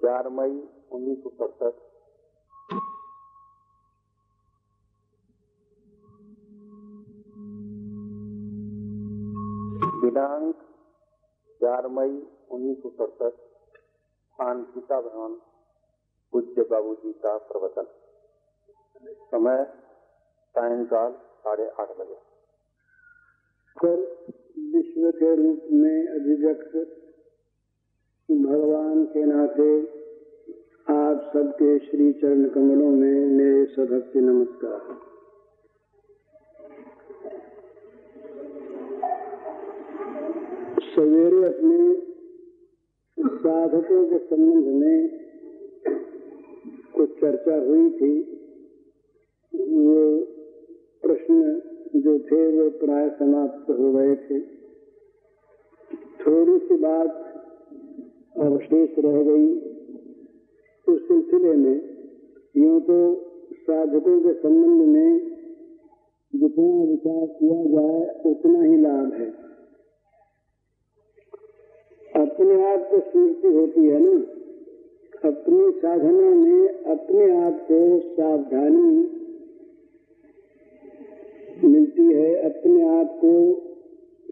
4 मई 1967। दिनांक 4 मई 1967। स्थान गीता भवन, पूज्य बाबूजी का प्रवचन। समय सायंकाल 8:30 बजे। कर विश्व के रूप में अभिव्यक्त भगवान के नाते आप सबके श्री चरण कमलों में मेरे सभक्ति नमस्कार। सवेरे अपने साधकों के संबंध में कुछ चर्चा हुई थी। वो प्रश्न जो थे वो प्राय समाप्त हो गए थे। थोड़ी सी बात अवशेष रह गई। उस सिलसिले में यूं तो साधकों के संबंध में जितना विचार किया जाए उतना ही लाभ है। अपने आप को स्फूर्ति होती है ना, अपनी साधना में अपने आप को सावधानी मिलती है, अपने आप को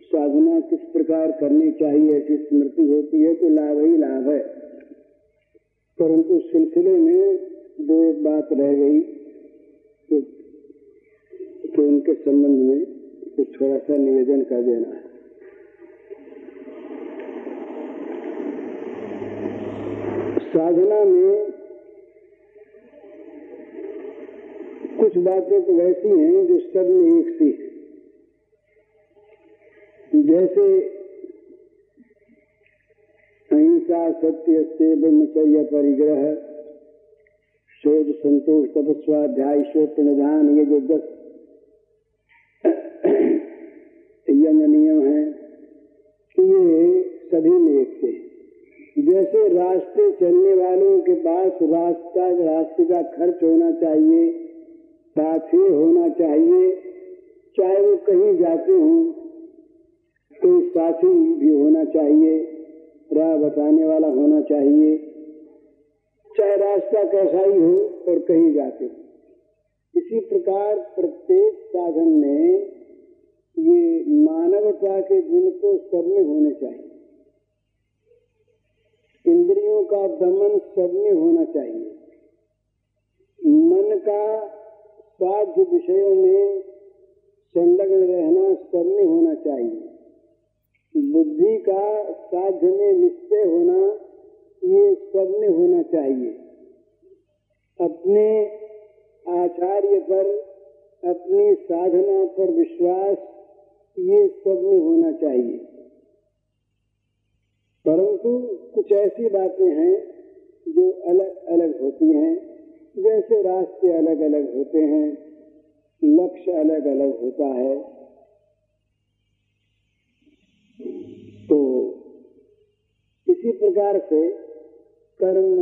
साधना किस प्रकार करनी चाहिए ऐसी स्मृति होती है तो लाभ ही लाभ है। परंतु सिलसिले में दो एक बात रह गई तो उनके संबंध में कुछ थोड़ा सा निवेदन कर देना है। साधना में कुछ बातें तो वैसी हैं जो सब में एक सी है। जैसे अहिंसा, सत्य, अस्तेय, ब्रह्मचर्य, परिग्रह, शोध, संतोष, तपस्वाध्याय, प्रणिधान, ये जो 10 यम नियम हैं, ये सभी में एक से। जैसे रास्ते चलने वालों के पास रास्ते का खर्च होना चाहिए, साथी होना चाहिए, चाहे वो कहीं जाते हों कोई साथी भी होना चाहिए, राह बताने वाला होना चाहिए, चाहे रास्ता कैसा ही हो और कहीं जाते हो। इसी प्रकार प्रत्येक साधन में ये मानवता के गुण तो सब में होने चाहिए। इंद्रियों का दमन सब में होना चाहिए। मन का साध्य विषयों में संलग्न रहना सब में होना चाहिए। बुद्धि का साध्य में निश्चय होना ये सब में होना चाहिए। अपने आचार्य पर, अपनी साधना पर विश्वास ये सब में होना चाहिए। परंतु कुछ ऐसी बातें हैं जो अलग अलग होती हैं। जैसे रास्ते अलग अलग होते हैं, लक्ष्य अलग अलग होता है। तो इसी प्रकार से कर्म,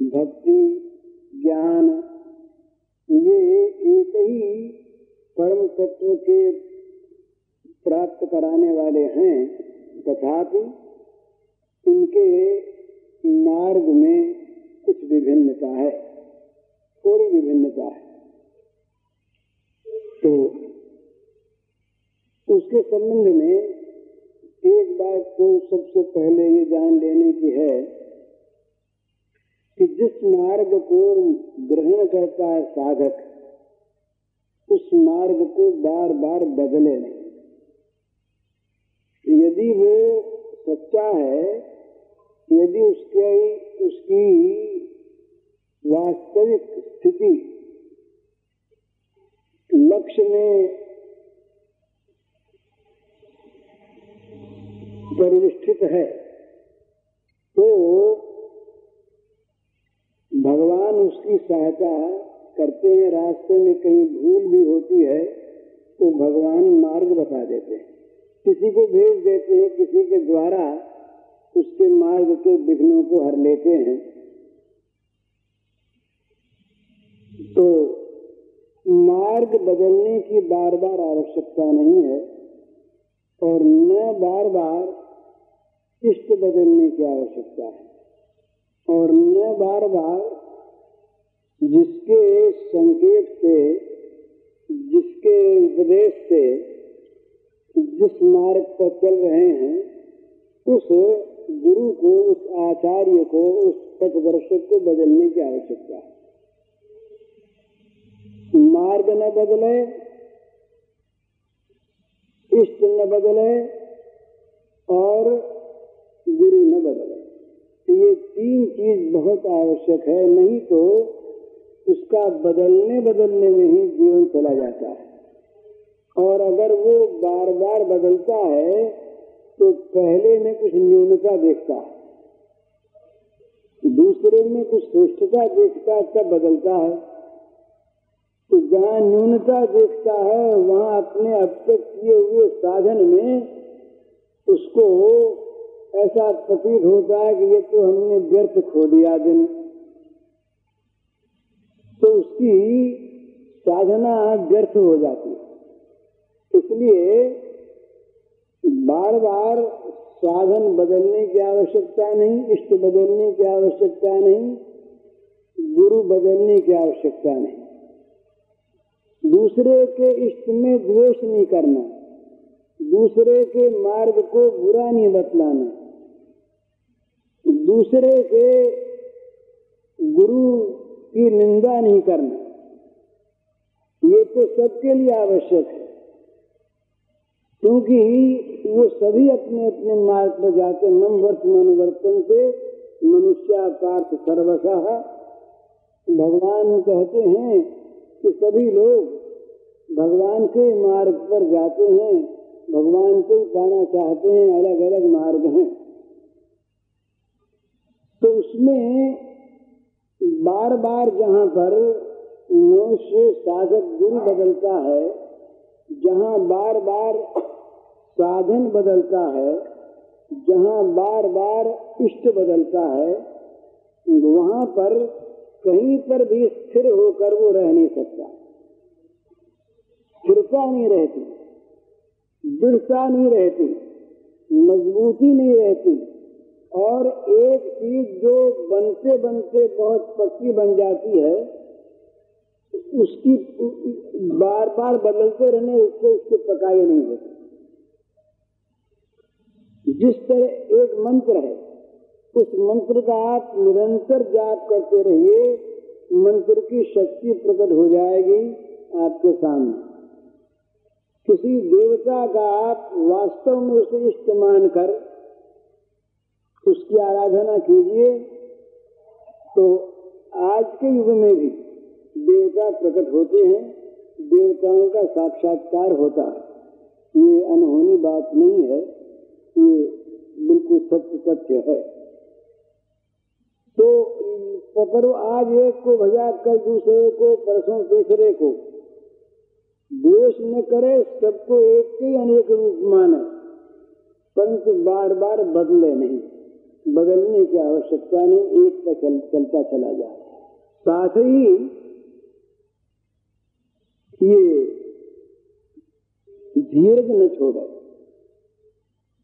भक्ति, ज्ञान ये एक ही परम तत्व के प्राप्त कराने वाले हैं, तथापि इनके मार्ग में कुछ विभिन्नता है, थोड़ी विभिन्नता है। तो उसके संबंध में एक बात तो सबसे पहले ये जान लेने की है कि जिस मार्ग को ग्रहण करता है साधक, उस मार्ग को बार बार बदले नहीं। यदि वो सच्चा है, यदि उसकी वास्तविक स्थिति लक्ष्य में परिनिष्ठित है, तो भगवान उसकी सहायता करते हैं। रास्ते में कहीं भूल भी होती है तो भगवान मार्ग बता देते हैं, किसी को भेज देते हैं, किसी के द्वारा उसके मार्ग के विघ्नों को हर लेते हैं। तो मार्ग बदलने की बार बार आवश्यकता नहीं है और न बार बार इष्ट बदलने की आवश्यकता है। और न बार बार जिसके संकेत से, जिसके उपदेश से जिस मार्ग पर चल रहे हैं, उस गुरु को, उस आचार्य को, उस पथदर्शक को बदलने की आवश्यकता है। मार्ग न बदले, इष्ट न बदले और गुरु न बदले, ये तीन चीज बहुत आवश्यक है। नहीं तो उसका बदलने में ही जीवन चला जाता है। और अगर वो बार बार बदलता है तो पहले में कुछ न्यूनता देखता है, दूसरे में कुछ श्रेष्ठता देखता है, तब बदलता है। तो जहाँ न्यूनता देखता है वहाँ अपने अब तक किए हुए साधन में उसको ऐसा प्रतीत होता है कि ये तो हमने व्यर्थ खो दिया दिन, तो उसकी साधना व्यर्थ हो जाती है। इसलिए बार बार साधन बदलने की आवश्यकता नहीं, इष्ट बदलने की आवश्यकता नहीं, गुरु बदलने की आवश्यकता नहीं। दूसरे के इष्ट में द्वेष नहीं करना, दूसरे के मार्ग को बुरा नहीं बतलाना, दूसरे के गुरु की निंदा नहीं करना, ये तो सबके लिए आवश्यक है। क्योंकि वो सभी अपने अपने मार्ग पर जाते। मम वर्तमान वर्तन से मनुष्य पार्थ सर्वशः, भगवान कहते हैं कि सभी लोग भगवान के मार्ग पर जाते हैं, भगवान को पाना चाहते हैं, अलग अलग मार्ग हैं। तो उसमें बार बार जहाँ पर मनुष्य साधक गुरु बदलता है, जहाँ बार बार साधन बदलता है, जहाँ बार बार इष्ट बदलता है, वहाँ पर कहीं पर भी स्थिर होकर वो रह नहीं सकता। स्थिरता नहीं रहती, दृढ़ता नहीं रहती, मजबूती नहीं रहती। और एक चीज जो बनते बनते बहुत पक्की बन जाती है, उसकी बार बार बदलते रहने उससे उसकी पकाई नहीं होती। जिस तरह एक मंत्र है, उस मंत्र का आप निरंतर जाप करते रहिए, मंत्र की शक्ति प्रकट हो जाएगी आपके सामने। किसी देवता का आप वास्तव में उसे इष्ट मानकर उसकी आराधना कीजिए, तो आज के युग में भी देवता प्रकट होते हैं, देवताओं का साक्षात्कार होता है। ये अनहोनी बात नहीं है, ये बिल्कुल सत्य है। तो पकड़ो आज एक को भजा कल दूसरे को, परसों तीसरे को। द्वेष न करे, सबको एक के अनेक रूप माने, परंतु बार बार बदले नहीं। बदलने की आवश्यकता नहीं, एक पर चलता चला जाए। साथ ही ये दीर्घ न छोड़े।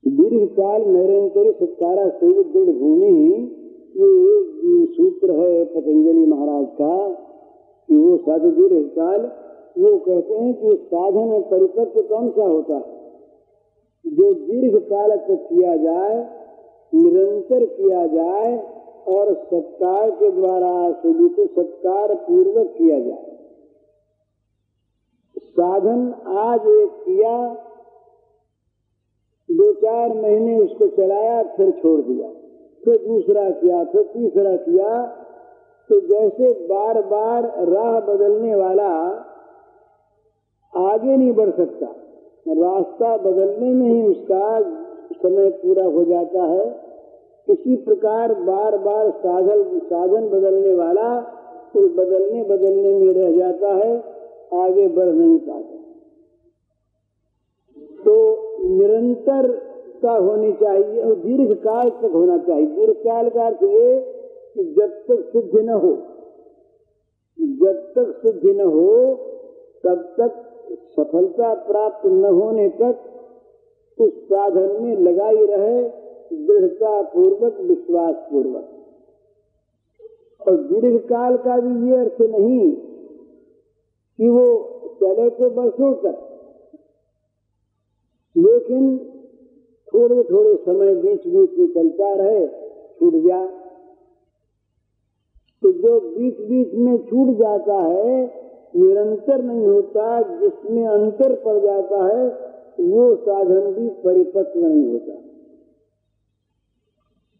दीर्घ काल निरंतर सत्कारा सेवित दृढ़ भूमि, ये सूत्र है पतंजलि महाराज का कि वो साधु दीर्घ काल, वो कहते हैं कि साधन परिपक्व कौन सा होता है? जो दीर्घ काल तक किया जाए, निरंतर किया जाए और सत्कार के द्वारा सत्कार पूर्वक किया जाए। साधन आज एक किया, 2-4 महीने उसको चलाया, फिर छोड़ दिया, फिर दूसरा किया, फिर तीसरा किया, तो जैसे बार बार राह बदलने वाला आगे नहीं बढ़ सकता, रास्ता बदलने में ही उसका समय पूरा हो जाता है। इसी प्रकार बार बार साधन बदलने वाला तो बदलने में रह जाता है, आगे बढ़ नहीं पाता। तो निरंतरता होनी चाहिए और दीर्घ काल तक होना चाहिए। दीर्घ काल का अर्थ ये कि जब तक सिद्ध न हो, जब तक सिद्ध न हो तब तक सफलता प्राप्त न होने तक उस साधन में लगाई रहे, दृढ़ता पूर्वक, विश्वास पूर्वक। और दीर्घ काल का भी ये अर्थ नहीं कि वो चले तो बरसों तक, लेकिन थोड़े थोड़े समय बीच बीच में चलता रहे, छूट जाए। तो जो बीच बीच में छूट जाता है, निरंतर नहीं होता, जिसमें अंतर पड़ जाता है, वो साधन भी परिपक्व नहीं होता।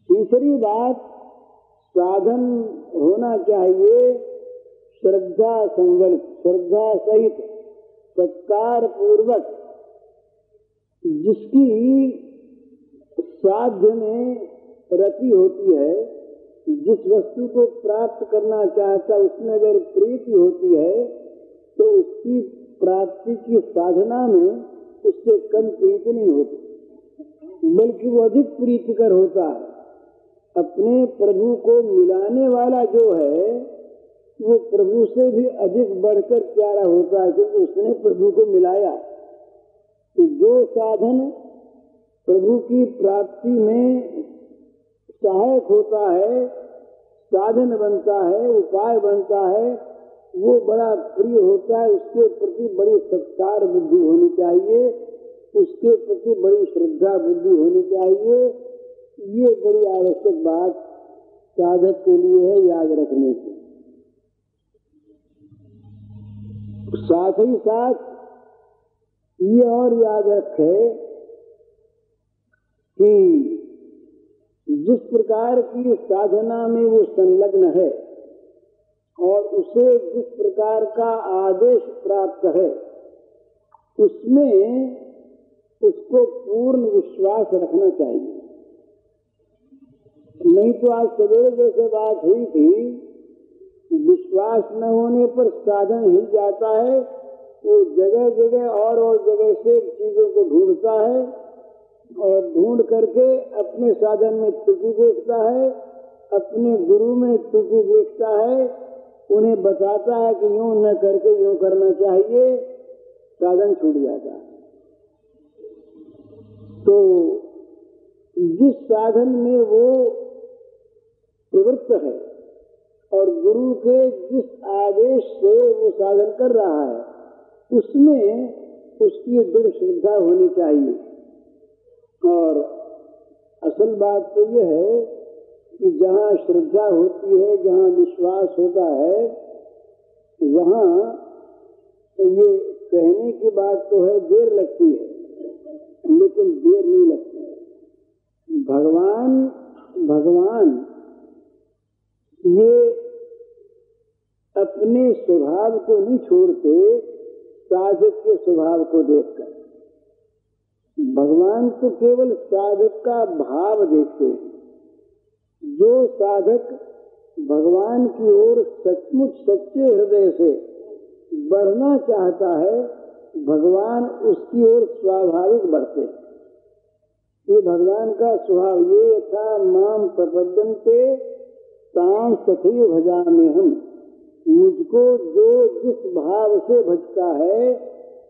तीसरी बात, साधन होना चाहिए श्रद्धा संकल्प, श्रद्धा सहित सत्कार पूर्वक, जिसकी साध्य में रति होती है, जिस वस्तु को प्राप्त करना चाहता उसमें अगर प्रीति होती है तो उसकी प्राप्ति की साधना में उससे कम प्रीति नहीं होती, बल्कि वो अधिक प्रीतिकर होता है। अपने प्रभु को मिलाने वाला जो है वो प्रभु से भी अधिक बढ़कर प्यारा होता है, क्योंकि उसने प्रभु को मिलाया। तो जो साधन प्रभु की प्राप्ति में सहायक होता है, साधन बनता है, उपाय बनता है, वो बड़ा प्रिय होता है। उसके प्रति बड़ी सत्कार बुद्धि होनी चाहिए, उसके प्रति बड़ी श्रद्धा बुद्धि होनी चाहिए। ये बड़ी आवश्यक बात साधक के लिए है, याद रखने की। साथ ही साथ ये और याद रखे कि जिस प्रकार की साधना में वो संलग्न है और उसे जिस प्रकार का आदेश प्राप्त है, उसमें उसको पूर्ण विश्वास रखना चाहिए। नहीं तो आज सवेरे जैसे बात हुई थी, विश्वास न होने पर साधन हिल जाता है, वो जगह जगह और जगह से चीजों को ढूंढता है और ढूंढ करके अपने साधन में त्रुटि देखता है, अपने गुरु में त्रुटि देखता है, उन्हें बताता है कि यूं न करके यूं करना चाहिए, साधन छूट जाता है। तो जिस साधन में वो प्रवृत्त है और गुरु के जिस आदेश से वो साधन कर रहा है, उसमें उसकी दृढ़ श्रद्धा होनी चाहिए। और असल बात तो यह है कि जहाँ श्रद्धा होती है, जहाँ विश्वास होता है, वहाँ ये कहने की बात तो है देर लगती है, लेकिन देर नहीं लगती है। भगवान ये अपने स्वभाव को नहीं छोड़ते साधक के स्वभाव को देखकर। भगवान तो केवल साधक का भाव देखते हैं। जो साधक भगवान की ओर सचमुच सच्चे हृदय से बढ़ना चाहता है, भगवान उसकी ओर स्वाभाविक बढ़ते हैं। ये भगवान का स्वभाव, ये यथा माम प्रपद्यन्ते तां तथैव भजाम्यहम्। मुझको जो जिस भाव से भजता है,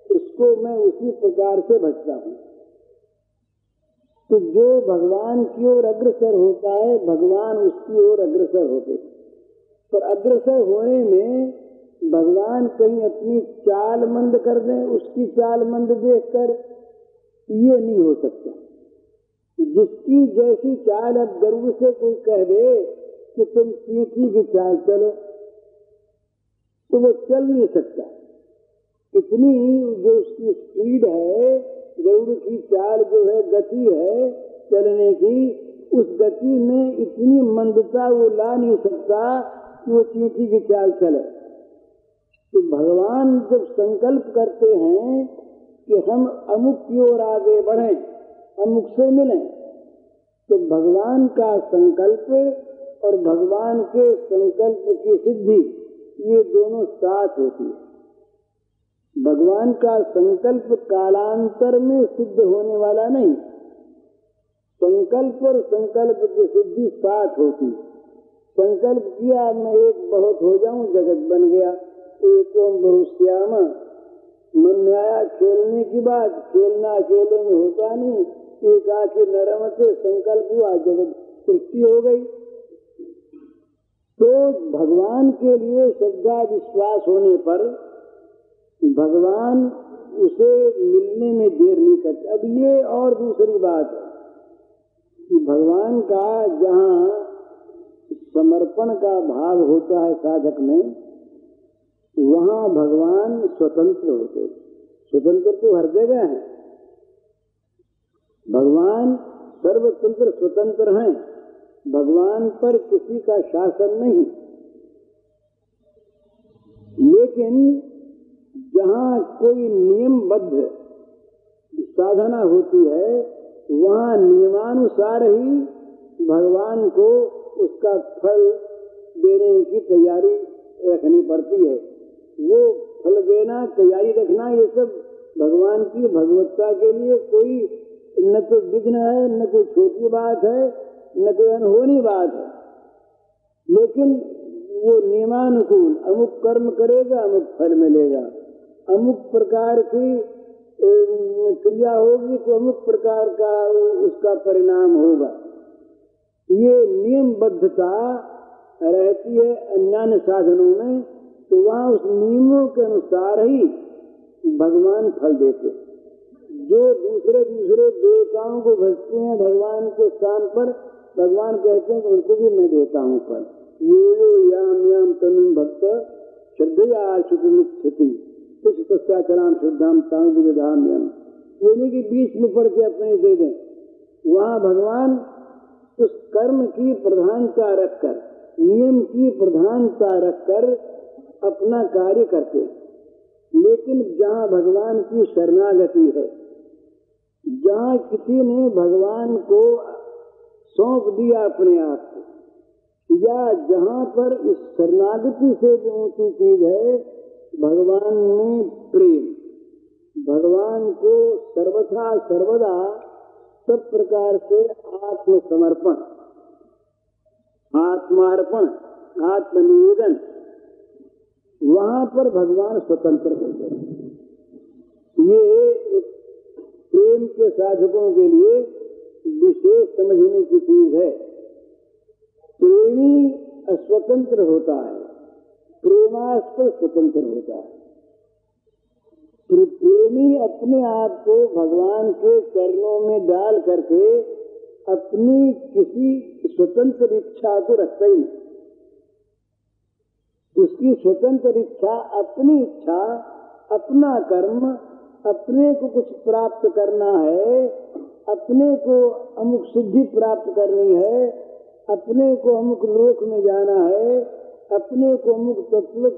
उसको मैं उसी प्रकार से भजता हूँ। तो जो भगवान की ओर अग्रसर होता है, भगवान उसकी ओर अग्रसर होते। पर अग्रसर होने में भगवान कहीं अपनी चाल मंद कर दें, उसकी चाल मंद देखकर, ये नहीं हो सकता। जिसकी जैसी चाल, अब गर्व से कोई कह दे कि तुम सीखी की चाल चलो, तो वो चल नहीं सकता। इतनी जो उसकी स्पीड है, गरुड़ की चाल जो है, गति है चलने की, उस गति में इतनी मंदता वो ला नहीं सकता कि वो चींटी की चाल चले। तो भगवान जब संकल्प करते हैं कि हम अमुक की ओर आगे बढ़ें, अमुक से मिलें, तो भगवान का संकल्प और भगवान के संकल्प की सिद्धि, ये दोनों साथ होती है। भगवान का संकल्प कालांतर में सिद्ध होने वाला नहीं, संकल्प और संकल्प की सिद्धि साथ होती है। संकल्प किया मैं एक बहुत हो जाऊं, जगत बन गया, एक ओम बहुश्याम, मन में आया खेलने की बात, खेलना अकेले में होता नहीं, एक आखिर नरम से संकल्प हुआ, जगत सृष्टि हो गई। तो भगवान के लिए श्रद्धा विश्वास होने पर भगवान उसे मिलने में देर नहीं करते। अब ये और दूसरी बात है कि भगवान का जहाँ समर्पण का भाव होता है साधक में, वहाँ भगवान स्वतंत्र होते। स्वतंत्र तो हर जगह है, भगवान सर्वतंत्र स्वतंत्र हैं, भगवान पर किसी का शासन नहीं। लेकिन जहाँ कोई नियमबद्ध साधना होती है, वहाँ नियमानुसार ही भगवान को उसका फल देने की तैयारी रखनी पड़ती है। वो फल देना, तैयारी रखना, ये सब भगवान की भगवत्ता के लिए कोई न कोई विघ्न है, न कोई छोटी बात है, न कोई अनहोनी बात है। लेकिन वो नियमानुकूल अमुक कर्म करेगा, अमुक फल मिलेगा, अमुक प्रकार की क्रिया होगी तो अमुक प्रकार का उसका परिणाम होगा। ये नियमबद्धता रहती है अन्य साधनों में, तो वहाँ उस नियमों के अनुसार ही भगवान फल देते। जो दूसरे देवताओं को भजते हैं भगवान के स्थान पर, भगवान कहते हैं कि उनको भी मैं देता हूँ फल। यो यो याम याम तनु भक्त श्रद्धया आशुति कुछ तस्याचराम श्रद्धाम तांग विधाम यम, यानी कि बीच में पढ़ के अपने दे दें। वहाँ भगवान उस कर्म की प्रधानता रखकर, नियम की प्रधानता रखकर अपना कार्य करते। लेकिन जहाँ भगवान की शरणागति है, जहाँ किसी ने भगवान को सौंप दिया अपने आप को, या जहाँ पर इस शरणागति से जो ऊंची चीज है भगवान में प्रेम, भगवान को सर्वथा सर्वदा सब प्रकार से आत्मसमर्पण, आत्मार्पण, आत्मनिवेदन, वहाँ पर भगवान स्वतंत्र होते हैं। ये प्रेम के साधकों के लिए विशेष समझने की चीज है। प्रेमी अस्वतंत्र होता है, प्रेमास्पद स्वतंत्र होता है। प्रेमी अपने आप को भगवान के चरणों में डाल करके अपनी किसी स्वतंत्र इच्छा को रखता ही नहीं। उसकी स्वतंत्र इच्छा, अपनी इच्छा, अपना कर्म, अपने को कुछ प्राप्त करना है, अपने को अमुक सिद्धि प्राप्त करनी है, अपने को अमुक लोक में जाना है, अपने को अमुक तत्व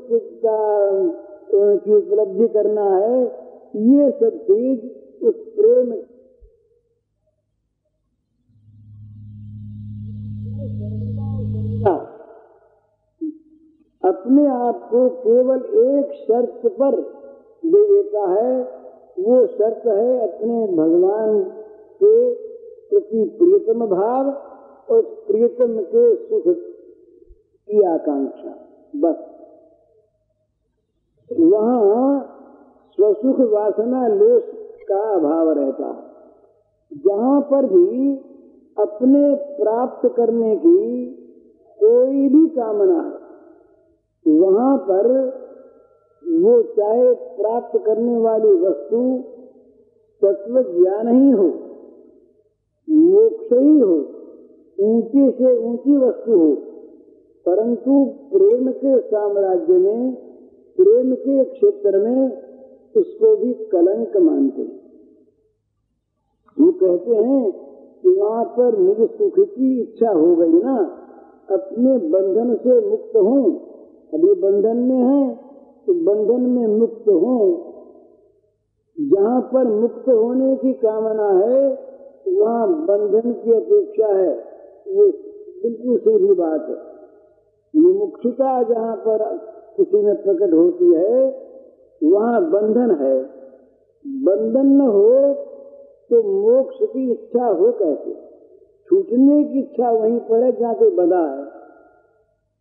की उपलब्धि करना है, ये सब चीज उस प्रेम अपने आप को केवल एक शर्त पर दे देता है। वो शर्त है अपने भगवान के प्रति प्रियतम भाव और प्रियतम के सुख की आकांक्षा, बस। वहाँ स्वसुख वासना लेश का अभाव रहता है। जहाँ पर भी अपने प्राप्त करने की कोई भी कामना है, वहाँ पर वो चाहे प्राप्त करने वाली वस्तु तत्व ज्ञान ही हो, मोक्ष ही हो, ऊंची से ऊंची वस्तु हो, परंतु प्रेम के साम्राज्य में, प्रेम के क्षेत्र में उसको भी कलंक मानते हैं। वो कहते हैं कि वहाँ पर निज सुख की इच्छा हो गई ना, अपने बंधन से मुक्त हूँ, अभी बंधन में है तो बंधन में मुक्त हूँ। जहाँ पर मुक्त होने की कामना है वहाँ बंधन की अपेक्षा है, ये बिल्कुल सीधी बात है। मुमुक्षुता जहाँ पर किसी में प्रकट होती है वहाँ बंधन है। बंधन न हो तो मोक्ष की इच्छा हो कैसे? छूटने की इच्छा वहीं पर है जहाँ कोई बंधा है।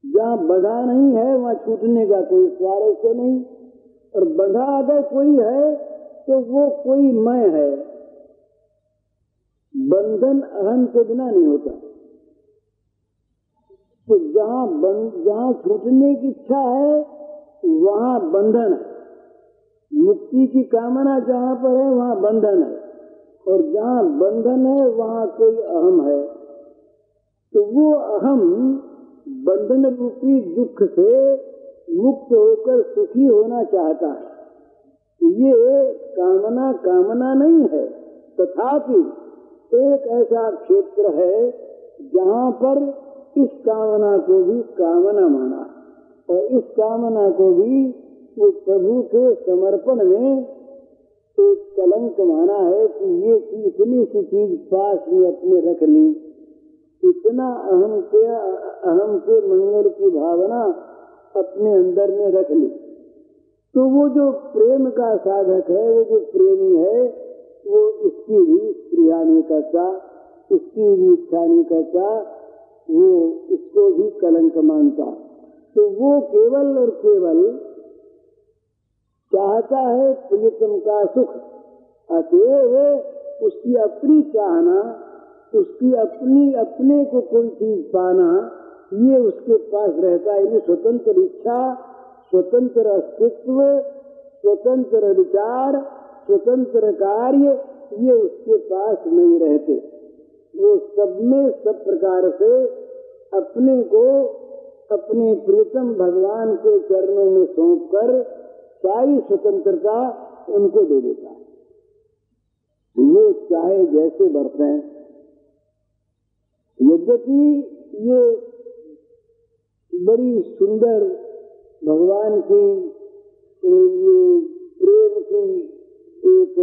जहाँ बंधा नहीं है वहाँ छूटने का कोई स्वारस्य नहीं, और बंधा अगर कोई है तो वो कोई मैं है। बंधन अहम के बिना नहीं होता। तो जहाँ छूटने की इच्छा है वहाँ बंधन है, मुक्ति की कामना जहाँ पर है वहाँ बंधन है, और जहाँ बंधन है वहाँ कोई अहम है। तो वो अहम बंधन रूपी दुख से मुक्त होकर सुखी होना चाहता है। ये कामना नहीं है, तथापि एक ऐसा क्षेत्र है जहाँ पर इस कामना को भी कामना माना, और इस कामना को भी वो प्रभु के समर्पण में एक कलंक माना है कि ये इतनी सी चीज पास में अपने रख ली, इतना अहम के मंगल की भावना अपने अंदर में रख ली। तो वो जो प्रेम का साधक है, वो जो प्रेमी है, वो इसकी भी क्रिया नहीं करता, इसकी भी इच्छा नहीं करता, वो इसको भी कलंक मानता। तो वो केवल और केवल चाहता है प्रियतम का सुख, अतएव उसकी अपनी चाहना, उसकी अपने को कोई चीज पाना, ये उसके पास रहता है। ये स्वतंत्र इच्छा, स्वतंत्र अस्तित्व, स्वतंत्र विचार, स्वतंत्र कार्य, ये उसके पास नहीं रहते। वो सब में सब प्रकार से अपने को अपने प्रियतम भगवान के चरणों में सौंप कर सारी स्वतंत्रता उनको दे देता है। वो चाहे जैसे बरतें। यद्यपि ये बड़ी सुंदर भगवान की प्रेम की एक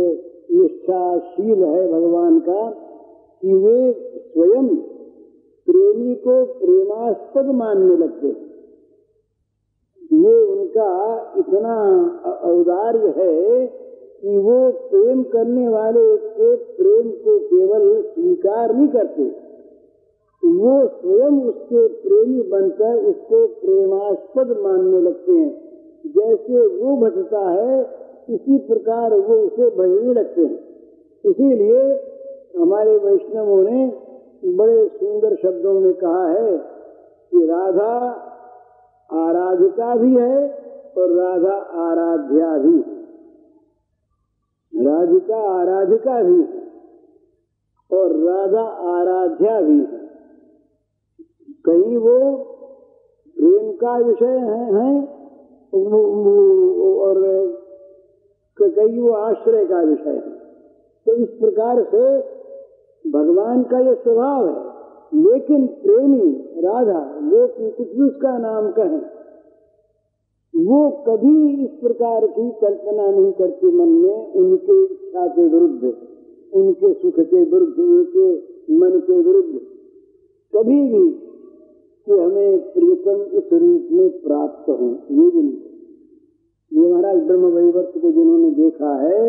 निष्ठाशील है भगवान का कि वे स्वयं प्रेमी को प्रेमास्पद मानने लगते। ये उनका इतना औदार्य है कि वो प्रेम करने वाले के प्रेम को केवल स्वीकार नहीं करते, वो स्वयं उसके प्रेमी बनकर उसको प्रेमास्पद मानने लगते हैं। जैसे वो भजता है इसी प्रकार वो उसे भजने लगते हैं। इसीलिए हमारे वैष्णवों ने बड़े सुंदर शब्दों में कहा है कि राधा आराधिका भी है और राधा आराध्या भी है। राधिका आराधिका भी है और राधा आराध्या भी है। कहीं वो प्रेम का विषय है और कहीं वो आश्रय का विषय है। तो इस प्रकार से भगवान का ये स्वभाव है। लेकिन प्रेमी राधा, वो कुछ भी उसका नाम कहें, वो कभी इस प्रकार की कल्पना नहीं करती मन में उनके इच्छा के विरुद्ध, उनके सुख के विरुद्ध, उनके मन के विरुद्ध कभी भी कि हमें प्रियतम इस रूप में प्राप्त हो। ये भी नहीं। ये महाराज ब्रह्म वैवर्त को जिन्होंने देखा है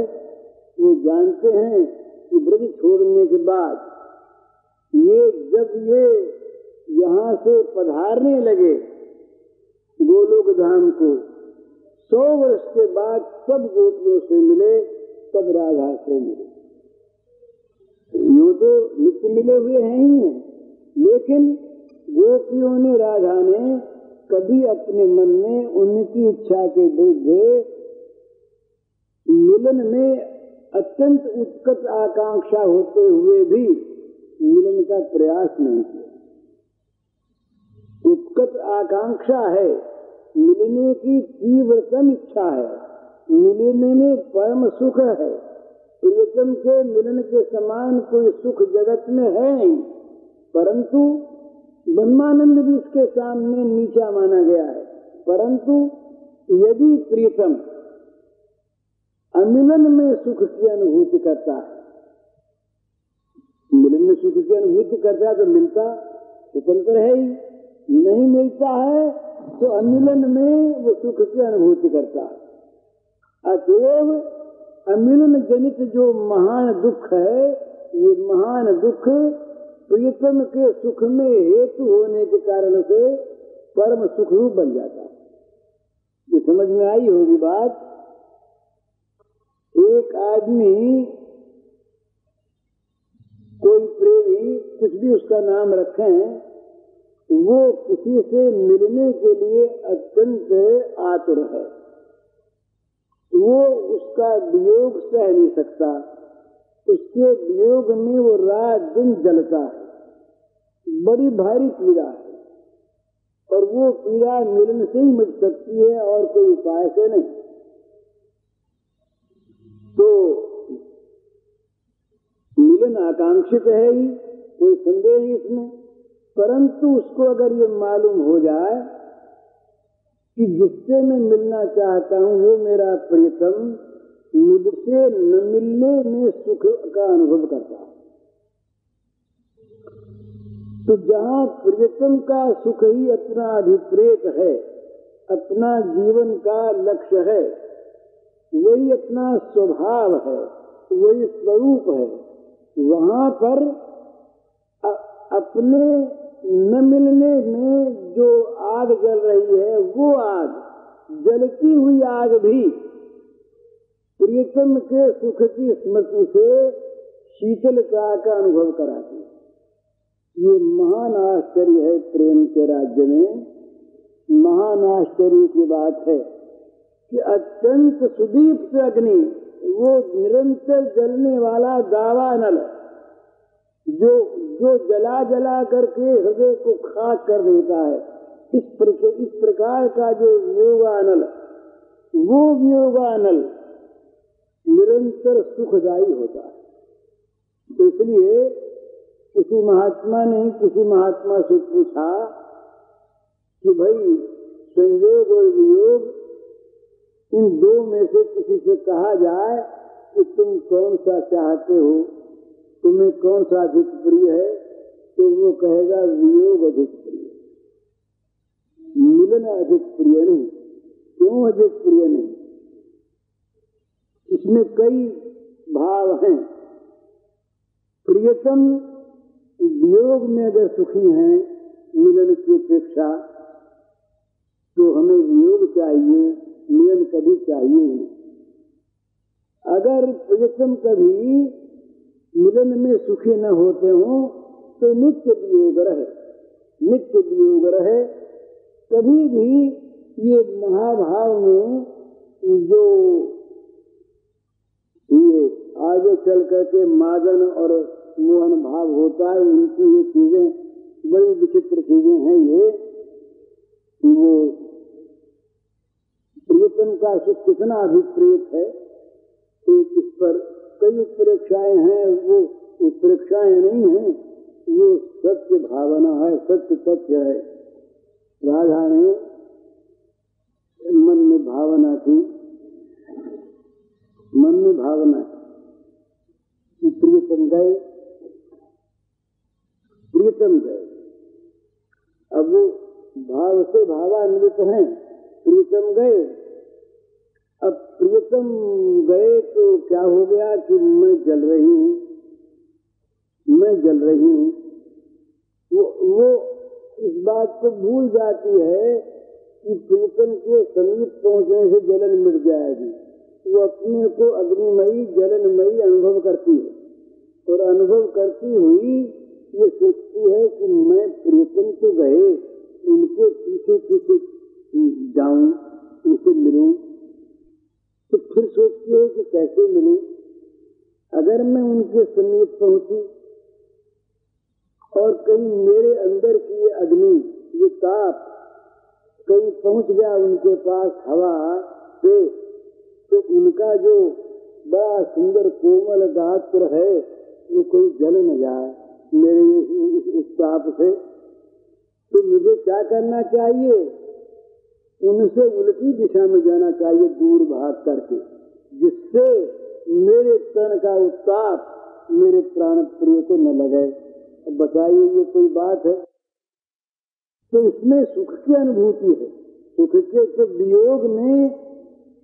वो जानते हैं कि ब्रज छोड़ने के बाद जब ये यहाँ से पधारने लगे गोलोक धाम को, 100 वर्ष के बाद सब गोपियों से मिले, सब राधा से मिले। यूं तो नित्य मिले हुए हैं ही हैं, लेकिन गोपियों ने, राधा ने कभी अपने मन में उनकी इच्छा के विरुद्ध मिलन में अत्यंत उत्कट आकांक्षा होते हुए भी मिलन का प्रयास नहीं किया। उत्कट आकांक्षा है, मिलने की तीव्रतम इच्छा है, मिलने में परम सुख है। प्रियतम के मिलन के समान कोई सुख जगत में है नहीं, परंतु ब्रह्मानंद भी इसके सामने नीचा माना गया है। परंतु यदि प्रियतम अमिलन में सुख की अनुभूति करता है, मिलन में सुख की अनुभूति करता है तो मिलता स्वतंत्र है ही, नहीं मिलता है तो अमिलन में वो सुख की अनुभूति करता है। अतएव अमिलन जनित जो महान दुख है, ये महान दुख प्रियतम के सुख में हेतु होने के कारण से परम सुख रूप बन जाता है। ये समझ में आई होगी बात। एक आदमी, कोई प्रेमी, कुछ भी उसका नाम रखें, वो किसी से मिलने के लिए अत्यंत आतुर है। वो उसका वियोग सह नहीं सकता, उसके वियोग में वो रात दिन जलता है, बड़ी भारी पीड़ा है, और वो पीड़ा मिलन से ही मिट सकती है और कोई उपाय से नहीं। तो मिलन आकांक्षित है ही, कोई संदेह नहीं इसमें, परंतु उसको अगर ये मालूम हो जाए कि जिससे मैं मिलना चाहता हूं वो मेरा प्रियतम मुझसे न मिलने में सुख का अनुभव करता है, तो जहां प्रियतम का सुख ही अपना अभिप्रेत है, अपना जीवन का लक्ष्य है, वही अपना स्वभाव है, वही स्वरूप है, वहां पर अपने न मिलने में जो आग जल रही है, वो आग, जलती हुई आग भी प्रियतम के सुख की स्मृति से शीतलता का अनुभव कराती है। ये महान आश्चर्य है प्रेम के राज्य में। महान आश्चर्य की बात है कि अत्यंत सुदीप्त अग्नि, वो निरंतर जलने वाला दावा नल, जो जला जला करके हृदय को खाक कर देता है, इस प्रकार का जो वियोगानल, वो वियोगानल निरंतर सुखदायी होता है। तो इसलिए किसी महात्मा ने किसी महात्मा से पूछा कि भाई संयोग और वियोग, इन दो में से किसी से कहा जाए कि तुम कौन सा चाहते हो, तुम्हें कौन सा अधिक प्रिय है, तो वो कहेगा वियोग अधिक प्रिय, मिलन अधिक प्रिय नहीं। क्यों अधिक प्रिय नहीं? इसमें कई भाव हैं। प्रियतम वियोग में अगर सुखी हैं मिलन की अपेक्षा, तो हमें वियोग चाहिए, मिलन कभी चाहिए नहीं। अगर प्रियतम कभी मिलन में सुखी न होते हो तो नित्य वियोग रहे, नित्य वियोग रहे। कभी भी ये महाभाव में जो ये आगे चल करके मादन और मोहन भाव होता है, उनकी ये चीजें बड़ी विचित्र चीजें हैं। ये वो प्रियतम का सुख कितना अभिप्रेत है, एक इस पर कई परीक्षाएं हैं। वो परीक्षाएं नहीं हैं, वो सत्य भावना है, सत्य तथ्य है। राधा ने मन में भावना की, मन में भावना की प्रियतम गए, प्रियतम गए। अब वो भाव से भावान्वित हैं, प्रियतम गए। अब प्रियतम गए तो क्या हो गया कि मैं जल रही हूं, मैं जल रही हूं। वो इस बात को भूल जाती है कि प्रियतम के समीप पहुंचने से जलन मिट जाएगी। वो अपने को अग्निमयी जलनमयी अनुभव करती है, और अनुभव करती हुई ये सोचती है कि मैं प्रियतम तो गए, उनके पीछे पीछे जाऊं, उनसे मिलूं। तो फिर सोचती है कि कैसे मिलूं। अगर मैं उनके समीप पहुंची और कहीं मेरे अंदर की अग्नि, ये ताप कहीं पहुंच गया उनके पास हवा से, तो उनका जो बड़ा सुंदर कोमल गात्र है वो कोई जल न जाए मेरे उस ताप से। तो मुझे क्या करना चाहिए? उनसे उल्टी दिशा में जाना चाहिए, दूर भाग करके, जिससे मेरे तन का उत्ताप मेरे प्राण प्रिय को न लगे। अब बताइए ये कोई बात है? तो इसमें सुख की अनुभूति है। सुख के तो वियोग में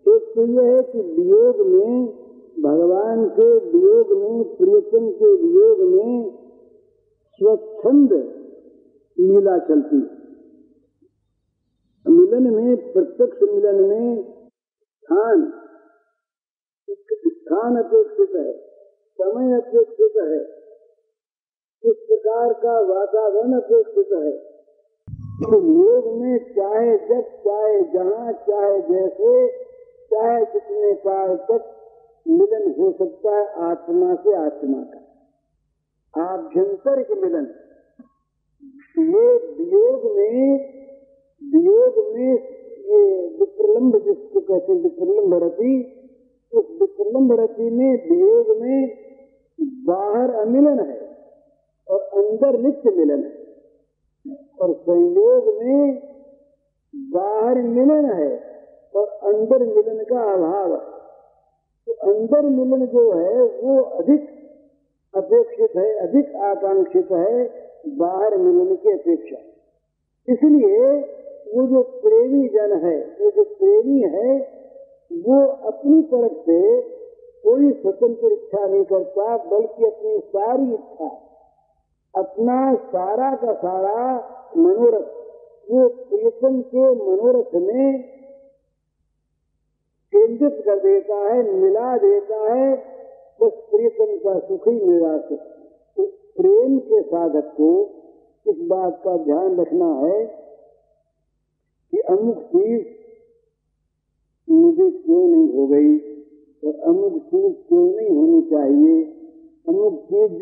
एक तो यह है कि वियोग में, भगवान के वियोग में, प्रियतम के वियोग में स्वच्छंद लीला चलती है। मिलन में, प्रत्यक्ष मिलन में स्थान अपेक्षित है, समय अपेक्षित है, उस प्रकार का वातावरण अपेक्षित है। तो योग में चाहे जब, चाहे जहाँ, चाहे जैसे, चाहे जितने काल तक मिलन हो सकता है आत्मा से आत्मा का, आभ्यंतर के मिलन। ये वियोग में ये विप्रलंब जिसको कहते हैं विप्रलंब रति, उस विप्रलंब रति में वियोग में बाहर अमिलन है और अंदर नित्य मिलन है, और संयोग में बाहर मिलन है और अंदर मिलन का अभाव है। तो अंदर मिलन जो है वो अधिक अपेक्षित है, अधिक आकांक्षित है बाहर मिलन की अपेक्षा। इसलिए वो जो प्रेमी जन है, वो जो प्रेमी है, वो अपनी तरफ से कोई स्वतंत्र इच्छा नहीं करता, बल्कि अपनी सारी इच्छा, अपना सारा का सारा मनोरथ वो प्रियतम के मनोरथ में केंद्रित कर देता है, मिला देता है, बस प्रियतम का सुख ही मिला सकता। तो प्रेम के साधक को इस बात का ध्यान रखना है कि अमुक चीज मुझे क्यों नहीं हो गई और अमुक चीज क्यों नहीं होनी चाहिए, अमुक चीज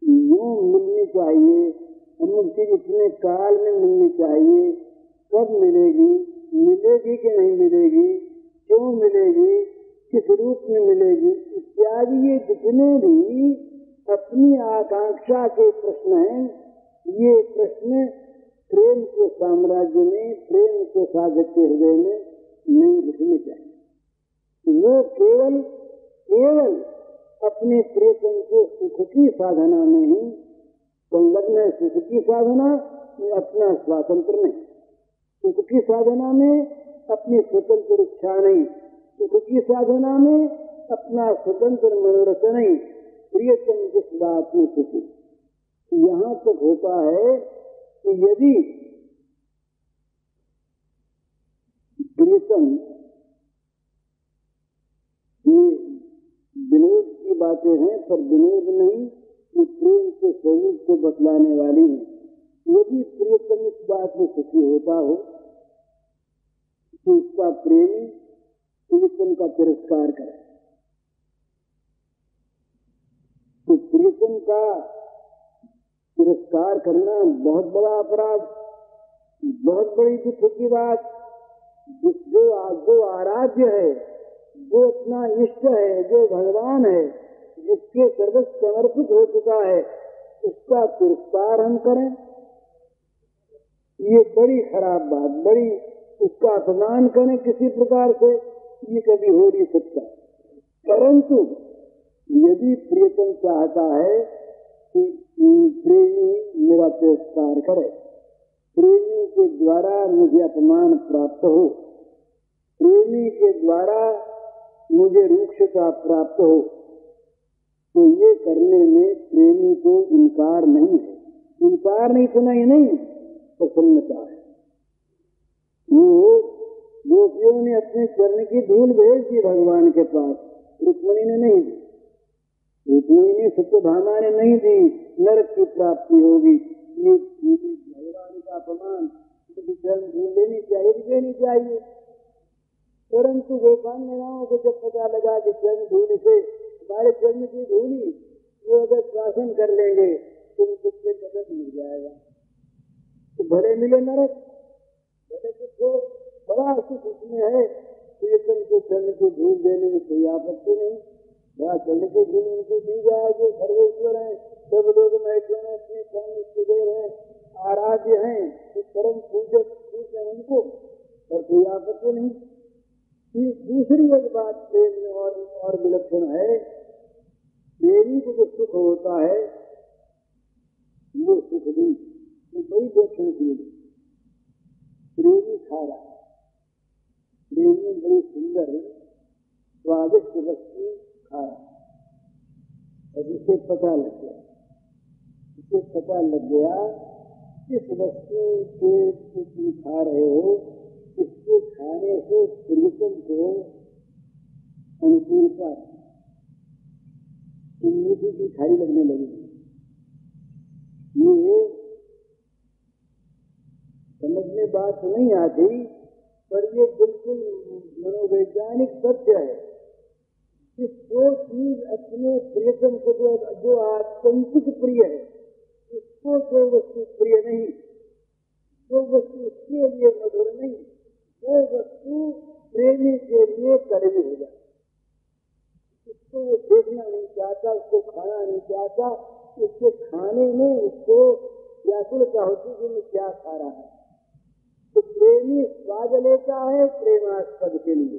यूं मिलनी चाहिए, अमुक चीज इतने काल में मिलनी चाहिए, कब मिलेगी, मिलेगी कि नहीं मिलेगी, क्यों मिलेगी, किस रूप में मिलेगी, इत्यादि ये जितने भी अपनी आकांक्षा के प्रश्न हैं, ये प्रश्न प्रेम के साम्राज्य में, प्रेम के साधक के हृदय में नहीं लिखने चाहिए। वो केवल अपने प्रियतम के सुख की साधना में ही संलग्न है। सुख की साधना में अपना स्वातंत्र नहीं, सुख की साधना में अपनी स्वतंत्र इच्छा नहीं, सुख की साधना में अपना स्वतंत्र मनोरथ नहीं, प्रियतम जिस बात में सुखी। यहाँ तक होता है कि यदि प्रियतम, ये विनोद की बातें हैं पर विनोद नहीं, ये प्रेम के स्वरूप को बतलाने वाली है। यदि प्रियतम इस बात में सुखी होता हो तो उसका प्रेमी प्रियतम का तिरस्कार करे। तो प्रियतम का तिरस्कार करना बहुत बड़ा अपराध, बहुत बड़ी दुख की बात। जो आराध्य है, जो अपना इष्ट है, जो भगवान है, जिसके सर्वस्व समर्पित हो चुका है, उसका तिरस्कार हम करें, ये बड़ी खराब बात, बड़ी उसका अपमान करें किसी प्रकार से, ये कभी हो नहीं सकता। परंतु यदि प्रियतम चाहता है कि प्रेमी मेरा तिरस्कार करे, प्रेमी के द्वारा मुझे अपमान प्राप्त हो, प्रेमी के द्वारा मुझे रूक्षता प्राप्त हो, तो ये करने में प्रेमी को इनकार नहीं है। इनकार नहीं सुना ही नहीं, प्रसन्नता है। वो गोपियों ने अपने चरण की धूल भेज दी भगवान के पास, रुक्मिणी ने नहीं दी, रुक्मिणी ने सत्यभामा ने नहीं दी, नरक की प्राप्ति होगी। ये भगवान का अपमान, चरण धूल लेनी चाहिए, देनी चाहिए। परंतु गोपांगनाओं को जब पता लगा कि चरण धूल से हमारे चरण की धूली वो अगर शासन कर लेंगे तो उनको कदम मिल जाएगा, तो भले मिले नरक, भले तो बड़ा सुख उसमें है। प्रियतम को चरण की धूल देने में कोई आपत्ति नहीं, बड़ा चरण की धूल उनको दी जाए, जो सर्वेश्वर है, सब लोग मैथुन अपने परम इष्टदेव हैं, आराध्य हैं, तो परम पूजक है उनको, और कोई आपत्ति नहीं। दूसरी एक बात प्रेम में और विलक्षण है, प्रेमी को जो सुख होता है वो सुख भी बड़ी विलक्षण चीज। प्रेमी खा रहा है, प्रेमी बड़ी सुंदर स्वादिष्ट वस्तु खा रहा है, और उसे पता लग गया, इस वस्तु को तुम खा रहे हो, इसके खाने से प्रियतम को अनुकूलता मीठी की खाई लगने लगी। ये समझ में बात नहीं आती, पर ये बिल्कुल मनोवैज्ञानिक सत्य है कि जो चीज अपने प्रियतम को जो आत्यंतिक प्रिय है, उसको जो वस्तु प्रिय नहीं, जो वस्तु उसके लिए मधुर नहीं, वो वस्तु प्रेमी के लिए कड़वी हो जाए। उसको वो देखना नहीं चाहता, उसको खाना नहीं चाहता, उसके खाने में उसको व्याकुलता होती कि मैं क्या खा रहा है। तो प्रेमी स्वाद लेता है प्रेमास्पद के लिए,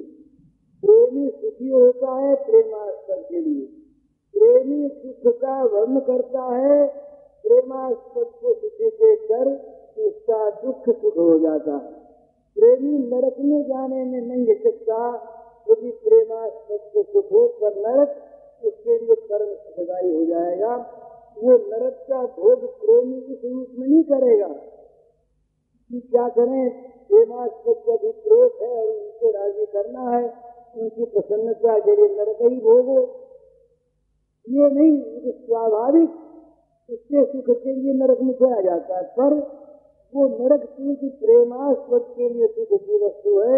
प्रेमी सुखी होता है प्रेमास्पद के लिए, प्रेमी सुख का वर्ण करता है प्रेमास्पद को सुख देकर उसका दुख सुख हो जाता है। प्रेमी नरक में जाने में नहीं हिचकता, यदि प्रेमास्पद को सुख हो, पर नरक उसके लिए कर्म सुखदायी हो जाएगा। वो नरक का भोग प्रेमी इस रूप में नहीं करेगा कि क्या करें, प्रेमास्पद का भी प्रेत है और उनको राजी करना है, उनकी प्रसन्नता के लिए नरक ही भोगो, ये नहीं। तो स्वाभाविक उसके सुख के लिए नरक में चला जाता है, पर वो नरक क्योंकि प्रेमास्पद के लिए सुख की वस्तु है,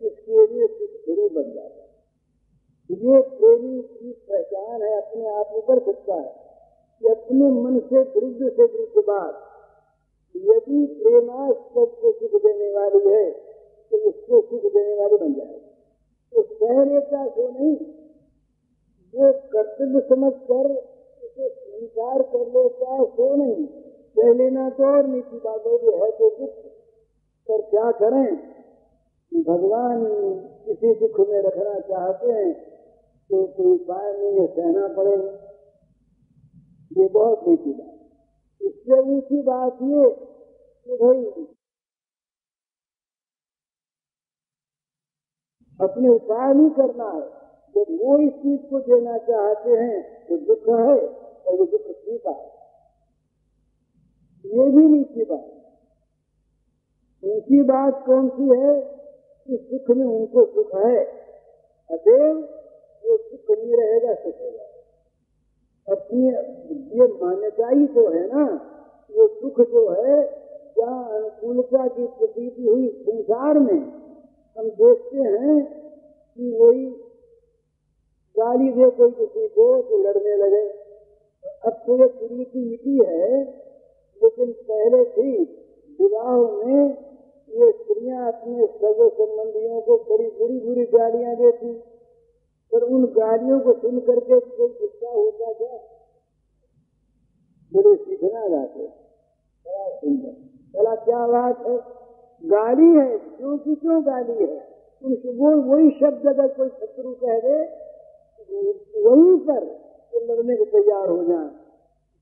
इसके लिए सुख गुरु बन जाता है। ये प्रेमी की पहचान है, अपने आप ऊपर सकता है कि अपने मन से विरुद्ध बात यदि प्रेमास्पद को सुख देने वाली है तो उसको सुख देने वाली बन जाएगी। तो सह लेता सो नहीं, वो कर्तव्य समझ कर उसे स्वीकार कर लेता सो नहीं, कह लेना तो और नीति बातों भी है तो दुख, पर क्या करें, भगवान किसी दुख में रखना चाहते हैं तो कोई उपाय नहीं है, सहना पड़ेगा। ये बहुत नीति बात। इससे ऊंची बात ये कि भाई अपने उपाय नहीं करना है, जब वो इस चीज को देना चाहते हैं तो दुख है और ये दुख ठीक है, ये भी नीची बात। ऊंची बात कौन सी है कि सुख में उनको सुख है, अतएव वो सुख नहीं रहेगा, सुख होगा। अपनी ये मान्यता ही तो है ना, वो सुख जो है जहाँ अनुकूलता की प्रतीति हुई संसार में, हम देखते हैं कि वही गाली दे कोई किसी को तो लड़ने लगे। अब तो ये प्रीति मिटी है, लेकिन पहले थी विवाह में ये स्त्रियां अपने सगे संबंधियों को बड़ी बुरी बुरी गालियां देती, पर उन गालियों को सुन करके कोई गुस्सा होता क्या? बड़े सीखना जाते, बड़ा सुंदर, बोला क्या बात है, गाली है, क्यों गाली है? वो वही शब्द अगर कोई शत्रु कह दे वहीं पर तो लड़ने को तैयार हो जाए।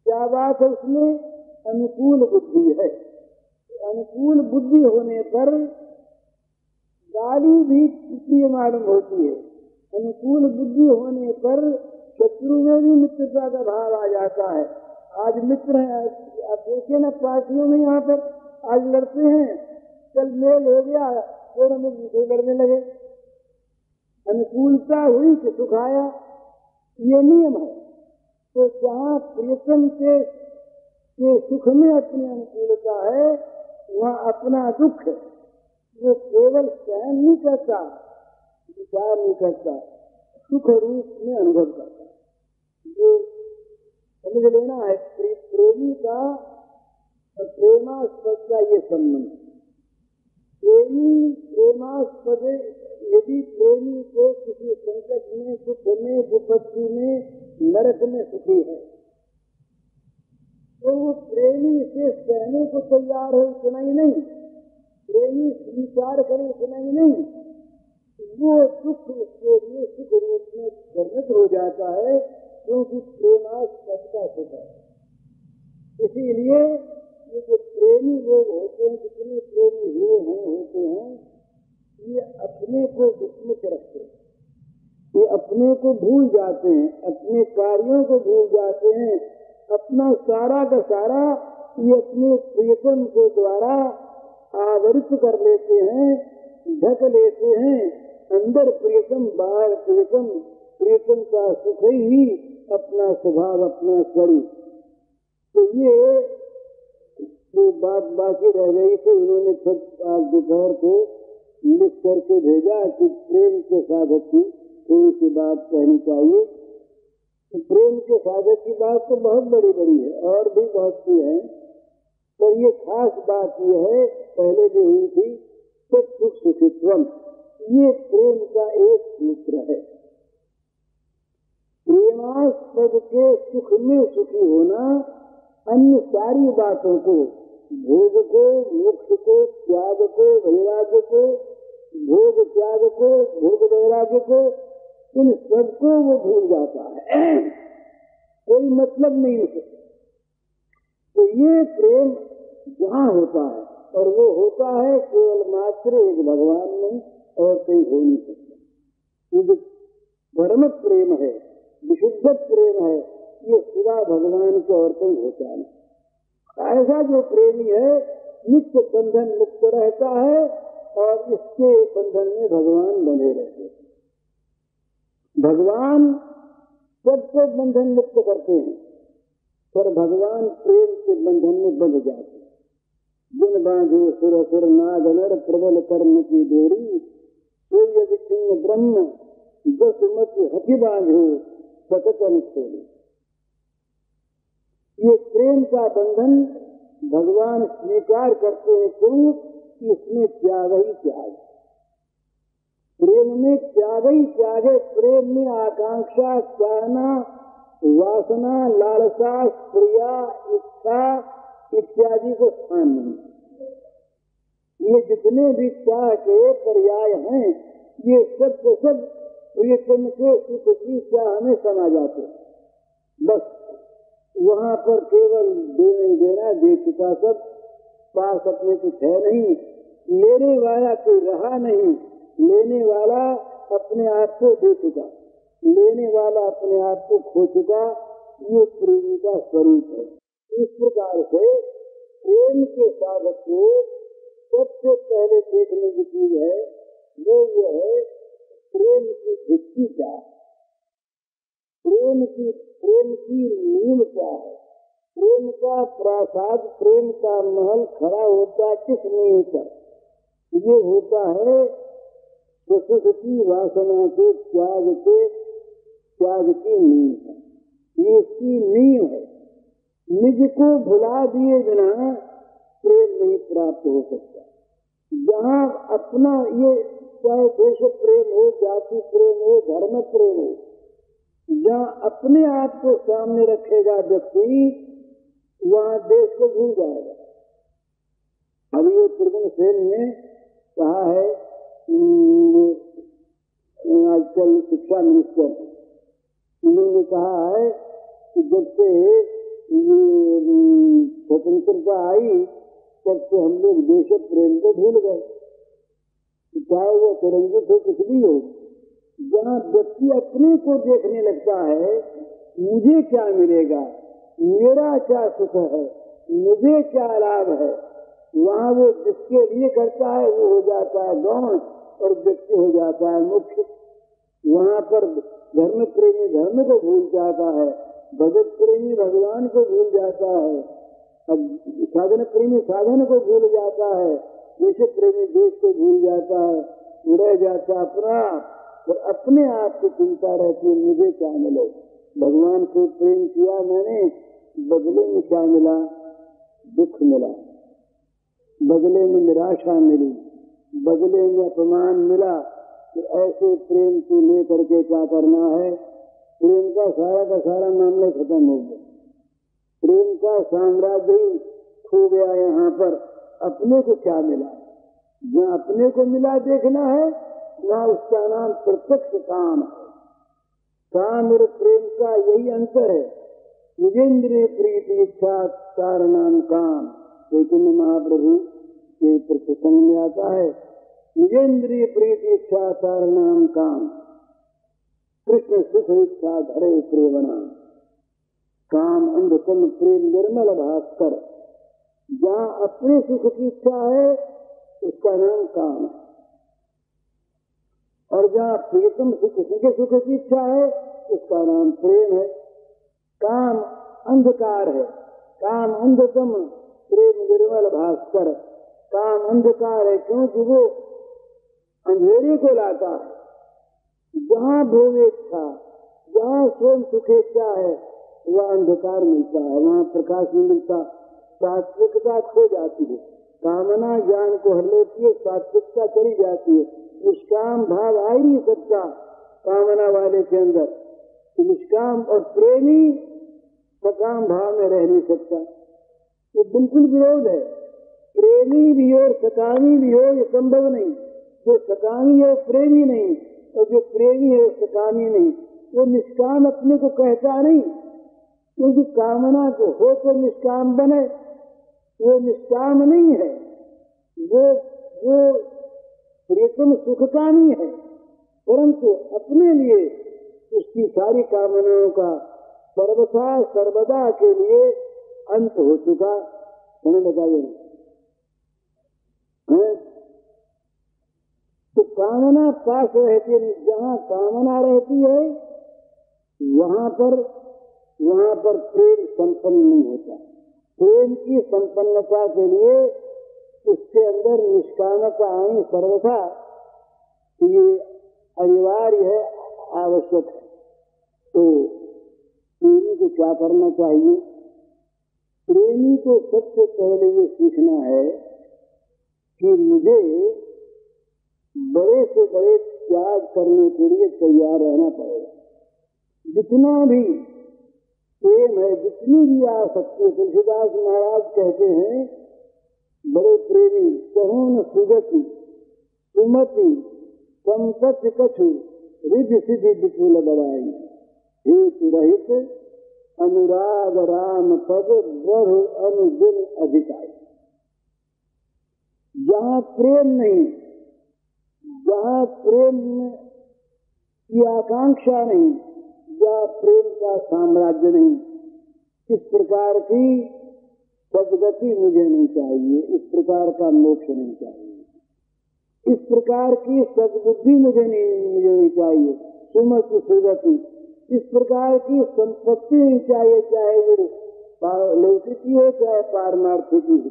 क्या बात है उसमें? अनुकूल बुद्धि है। अनुकूल बुद्धि होने पर गाली भी प्रिय मालूम होती है, अनुकूल बुद्धि होने पर शत्रु में भी मित्रता का भाव आ जाता है। आज मित्र है, आप देखिए ना पार्टियों में यहाँ पर आज लड़ते हैं, कल मेल हो गया थोड़ा में लड़ने लगे, अनुकूलता हुई कि सुख आया, ये नियम है। तो जहाँ प्रियतम के सुख में अपनी अनुकूलता है, वहाँ अपना दुख वो केवल सहन नहीं करता, विचार नहीं करता, सुख रूप में अनुभव करता। ये समझ लेना है प्रेमी का और प्रेमास्पद का ये संबंध। प्रेमास्पद यदि प्रेमी को किसी संकट में, दुख में, विपत्ति में, नरक में सुखी है तो वो प्रेमी से सहने को तैयार है, इतना ही नहीं, प्रेमी स्वीकार करे इतना ही नहीं, वो दुख उसके लिए सुख रूप में परिणत हो जाता है, क्योंकि प्रेमास्पद का सुख है। इसीलिए ये जो प्रेमी लोग होते हैं, जितने प्रेमी हुए हैं होते हैं, ये अपने को विस्मृत रखते हैं, ये अपने को भूल जाते हैं, अपने कार्यों को भूल जाते हैं, अपना सारा का सारा ये अपने प्रियतम के द्वारा आवृत कर लेते हैं, ढक लेते हैं। अंदर प्रियतम, बाहर प्रियतम, प्रियतम का सुख ही अपना स्वभाव, अपना स्वरूप। तो ये तो बात बाकी रह गई थी। उन्होंने फिर आज दोपहर को लिख करके भेजा कि प्रेम के साधक की थोड़ी सी बात कहनी चाहिए। तो प्रेम के साधक की बात तो बहुत बड़ी बड़ी है और भी बहुत सी है, पर ये खास बात यह है, पहले जो हुई थी सुख सुखित्वम, ये प्रेम का एक सूत्र है। प्रेमास्पद के सुख में सुखी होना अन्य सारी बातों को, भोग को, मोक्ष को, त्याग को, वैराग्य को, भोग त्याग को, भोग वैराग्य को, इन सबको वो भूल जाता है, कोई मतलब नहीं है। तो ये प्रेम जहाँ होता है, और वो होता है केवल मात्र एक भगवान में, और कहीं हो नहीं सकता। ये जो परम प्रेम है, विशुद्ध प्रेम है, ये सिवा भगवान के और कहीं होता नहीं। ऐसा जो प्रेमी है नित्य बंधन मुक्त रहता है, और इसके बंधन में भगवान बंधे रहते हैं। भगवान सबको बंधन मुक्त करते हैं, पर भगवान प्रेम के बंधन में बंध जाते हैं। जिन बांधो सुर सुर नाग नर प्रबल कर्म की डोरी, सूर्य विचिन्न ब्रह्म जसमत हथि बांधो सकतन खोली। ये प्रेम का बंधन भगवान स्वीकार करते हैं, क्यों? इसमें त्याग ही त्याग, प्रेम में त्याग ही त्याग है। प्रेम में आकांक्षा, चाहना, वासना, लालसा, क्रिया, इच्छा इत्यादि को स्थान नहीं। ये जितने भी चाह के पर्याय हैं, ये सब के सब प्रियतम के सुख की चाह में समा जाते हैं। बस वहाँ पर केवल देना देना, दे चुका सब, पास अपने कुछ है नहीं, लेने वाला कोई रहा नहीं, लेने वाला अपने आप को दे चुका, लेने वाला अपने आप को खो चुका। ये प्रेम का स्वरूप है। इस प्रकार से प्रेम के साधक को सबसे पहले देखने की चीज है वो ये है प्रेम की भित्ति क्या है, प्रेम की नींव क्या है, प्रेम का प्रासाद, प्रेम का महल खड़ा होता है किस नींव पर? ये होता है सुख की वासना के त्याग की नींव है। ये इसकी नींव है। निज को भुला दिए बिना प्रेम नहीं प्राप्त हो सकता। जहाँ अपना ये चाहे देश प्रेम हो, जाति प्रेम हो, धर्म प्रेम हो, जहाँ अपने आप को सामने रखेगा व्यक्ति, वहाँ देश को भूल जाएगा। अभी ये त्रिगुण सेन ने कहा है, आजकल शिक्षा मिनिस्टर, उन्होंने कहा है कि जब से स्वतंत्रता आई तब से हम लोग देश प्रेम को भूल गए, चाहे वो तिरंगित हो कुछ भी हो। जहाँ व्यक्ति अपने को देखने लगता है, मुझे क्या मिलेगा, मेरा क्या सुख है, मुझे क्या लाभ है, वहाँ वो जिसके लिए करता है वो हो जाता है गौण और व्यक्ति हो जाता है मुख्य। वहाँ पर धर्म प्रेमी धर्म को भूल जाता है, भगत प्रेमी भगवान को भूल जाता है, अब साधन प्रेमी साधन को भूल जाता है, देश प्रेमी देश को भूल जाता है, रह जाता अपना और अपने आप की चिंता रहती है, मुझे क्या मिले। भगवान को प्रेम किया मैंने, बदले में क्या मिला? दुख मिला, बदले में निराशा मिली, बदले में अपमान मिला। तो ऐसे प्रेम को लेकर के क्या करना है? प्रेम का सारा मामला खत्म हो गया, प्रेम का साम्राज्य ही खो गया। यहाँ पर अपने को क्या मिला? जहाँ अपने को मिला देखना है, वहाँ उसका नाम प्रत्यक्ष काम है। काम और प्रेम का यही अंतर है। निजेंद्रिय प्रीति इच्छा चार नाम काम, चैतन्य महाप्रभु के प्रसंग में आता है। निजेंद्रिय प्रीति इच्छा चार नाम काम, कृष्ण सुख इच्छा धरे प्रेमना, काम अंधकम प्रेम निर्मल भास्कर। जहाँ अपने सुख की इच्छा है उसका नाम काम है, और जहाँ प्रियतम किसी के सुख की इच्छा है उसका नाम प्रेम है। काम अंधकार है, काम अंधतम, प्रेम निर्मल भास्कर। काम अंधकार है क्योंकि वो अंधेरे को लाता है। जहाँ भोगेच्छा, जहाँ स्वयं सुखेच्छा है वह अंधकार मिलता है, वहाँ प्रकाश नहीं मिलता। सात्विकता खो जाती है, कामना ज्ञान को हर लेती है, सात्विकता चली जाती है। निष्काम भाव आ ही नहीं सकता कामना वाले के अंदर। तो निष्काम और प्रेमी सकाम भाव में रह नहीं सकता। ये बिल्कुल विरोध है। प्रेमी भी हो और सकामी भी हो, ये संभव नहीं। जो सकामी है प्रेमी नहीं, और जो प्रेमी है सकामी नहीं। वो निष्काम अपने को कहता नहीं, क्योंकि कामना को हो तो निष्काम बने, वो निष्काम नहीं है। वो प्रियतम सुखकामी है, परंतु अपने लिए उसकी सारी कामनाओं का सर्वथा सर्वदा के लिए अंत हो चुका। समझ बताइए तो कामना पास रहती नहीं। जहाँ कामना रहती है वहाँ पर प्रेम संपन्न नहीं होता। प्रेम की संपन्नता के लिए उसके अंदर निष्कामता आनी सर्वथा ये अनिवार्य है, आवश्यक है। तो प्रेमी को क्या करना चाहिए? प्रेमी को सबसे पहले ये सीखना है कि मुझे बड़े से बड़े त्याग करने के लिए तैयार रहना पड़ेगा। जितना भी प्रेम है, जितनी भी आसक्ति है, तुलसीदास महाराज कहते हैं बड़े प्रेमी कहोन सुगति सुमति संपत्ति कछु रिद्धि सिद्धि विपुल बड़ाई हेतु रहित अनुराग राम पद बढ़ अनुदिन अधिकाई। जहाँ प्रेम नहीं, जहाँ प्रेम की आकांक्षा नहीं, जहाँ प्रेम का साम्राज्य नहीं, इस प्रकार की सद्गति मुझे नहीं चाहिए, इस प्रकार का मोक्ष नहीं चाहिए, इस प्रकार की सद्बुद्धि मुझे नहीं चाहिए, सुमति सुगति, इस प्रकार की संपत्ति नहीं चाहिए, चाहे वो लौकिकी हो चाहे पारमार्थिकी हो।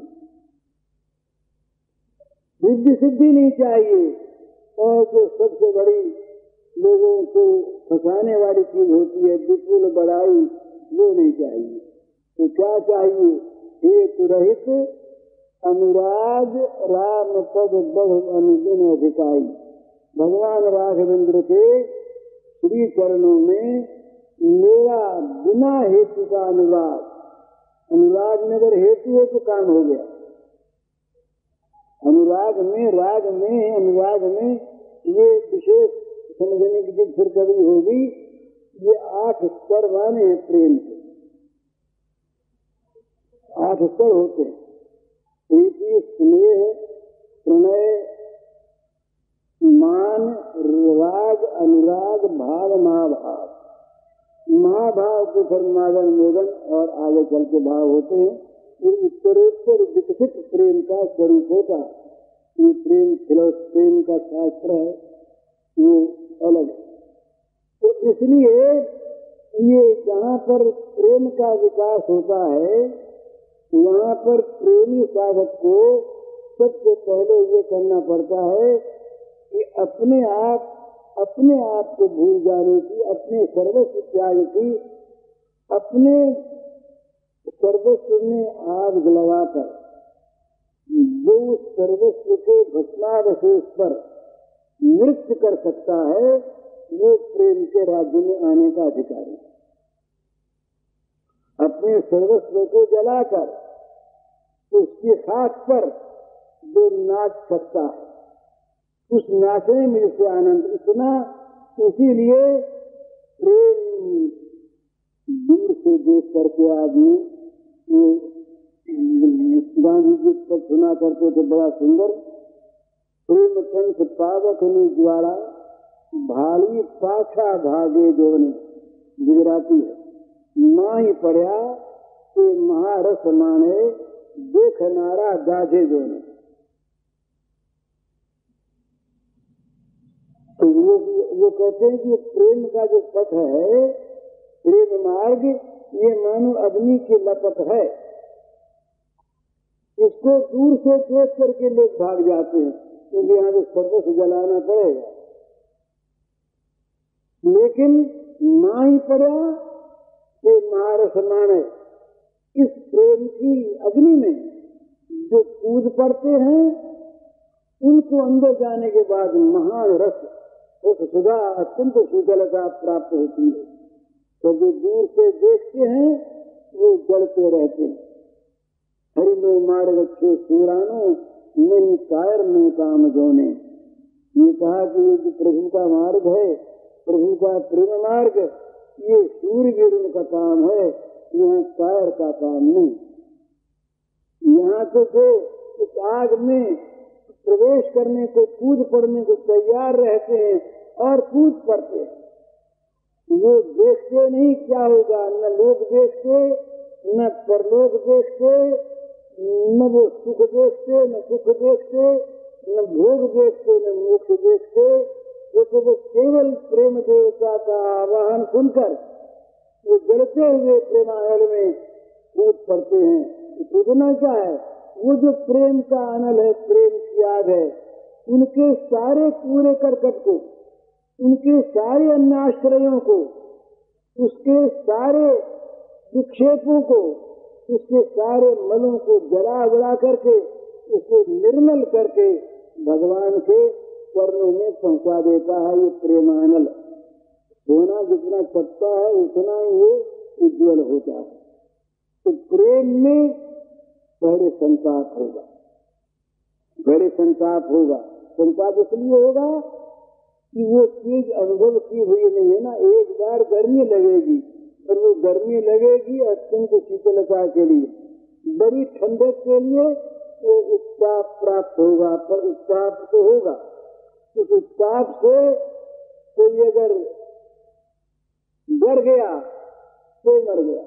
रिद्धि सिद्धि नहीं चाहिए, और जो सबसे बड़ी लोगों को फंसाने वाली चीज होती है विपुल बड़ाई, वो नहीं चाहिए। तो क्या चाहिए? हेतु रहित अनुराग राम पद बढ़ अनुदिन अधिकाई। भगवान राघवेंद्र के श्री चरणों में मेरा बिना हेतु का अनुराग, अनुराग में अगर हेतु है तो काम हो गया। अनुराग में ये विशेष समझने की जिद फिर कभी होगी। ये 8 स्तर माने हैं प्रेम के, 8 स्तर होते हैं। प्रीति, स्नेह, प्रणय, मान, राग, अनुराग, भाव, महाभाव। महाभाव के फिर मागन मोगन और आगे चल के भाव होते हैं। ये उत्तरोत्तर विकसित प्रेम का स्वरूप होता है। ये प्रेम का शास्त्र है, वो अलग है। तो इसलिए ये जहाँ पर प्रेम का विकास होता है वहाँ पर प्रेमी साधक को सबसे पहले ये करना पड़ता है कि अपने आप को भूल जाने की, अपने सर्वस्व त्याग की, अपने सर्वस्व में आग लगाकर जो उस सर्वस्व के घटनावशेष पर नृत्य कर सकता है वो प्रेम के राज्य में आने का अधिकारी। अपने सर्वस्व को जलाकर उसकी खाक पर जो नाच सकता है, उस नाचने में से आनंद इतना। इसीलिए प्रेम दूर से देख करके आदमी, गांधी जी पर सुना करते थे बड़ा सुंदर, प्रेम कंठ पावक द्वारा भाली पाछा भागे जोने, गुजराती है। माही पढ़िया के महारस माने देखनारा गाजे जोने। तो वो कहते हैं कि प्रेम का जो पथ है, प्रेम मार्ग, ये मानो अग्नि की लपट है। इसको दूर से देख करके लोग भाग जाते हैं, क्योंकि यहाँ तो सर्वस्व जलाना पड़ेगा। लेकिन ना ही पड़ा कि महारस माने इस प्रेम की अग्नि में जो कूद पड़ते हैं, उनको अंदर जाने के बाद महान रस उस सुधा अत्यंत शीतलता प्राप्त होती है। तो जो दूर से देखते हैं वो जलते रहते हैं। हरिनो मार्ग अच्छे सूरानो नहीं कायर में काम जोने। ये कहा कि ये जो प्रभु का मार्ग है, प्रभु का प्रेम मार्ग, ये सूर्यवीर का काम है, यहाँ कायर का काम नहीं। यहाँ तो जो इस आग में प्रवेश करने को, कूद पड़ने को तैयार रहते हैं और कूद पड़ते हैं, वो देखते नहीं क्या होगा, न लोग देखते, न परलोक देखते, न वो सुख देखते, न सुख देखते, न भोग देखते, न मोक्ष देखते। वो तो वो केवल प्रेम देवता का आवाहन सुनकर वो जलते हुए प्रेमानल में कूद पड़ते हैं। कूदना क्या है? वो जो प्रेम का अनल है, प्रेम की आग है, उनके सारे पूरे करकट को, उनके सारे अन्नाश्रयों को, उसके सारे विक्षेपों को, उसके सारे मलों को जला बुला करके, उसे निर्मल करके भगवान के चरणों में पहुंचा देता है ये प्रेमानल। सोना जितना तपता है उतना ही ये उज्ज्वल होता है। तो प्रेम में बड़े संताप होगा, बड़े संताप होगा। संताप इसलिए होगा कि वो चीज अनुभव की हुई नहीं है ना। एक बार गर्मी लगेगी और वो गर्मी लगेगी अत्यंत शीतलता के लिए, बड़ी ठंडक के लिए वो उत्ताप प्राप्त होगा। पर उत्ताप तो होगा, उस उत्ताप से कोई अगर डर गया तो मर गया,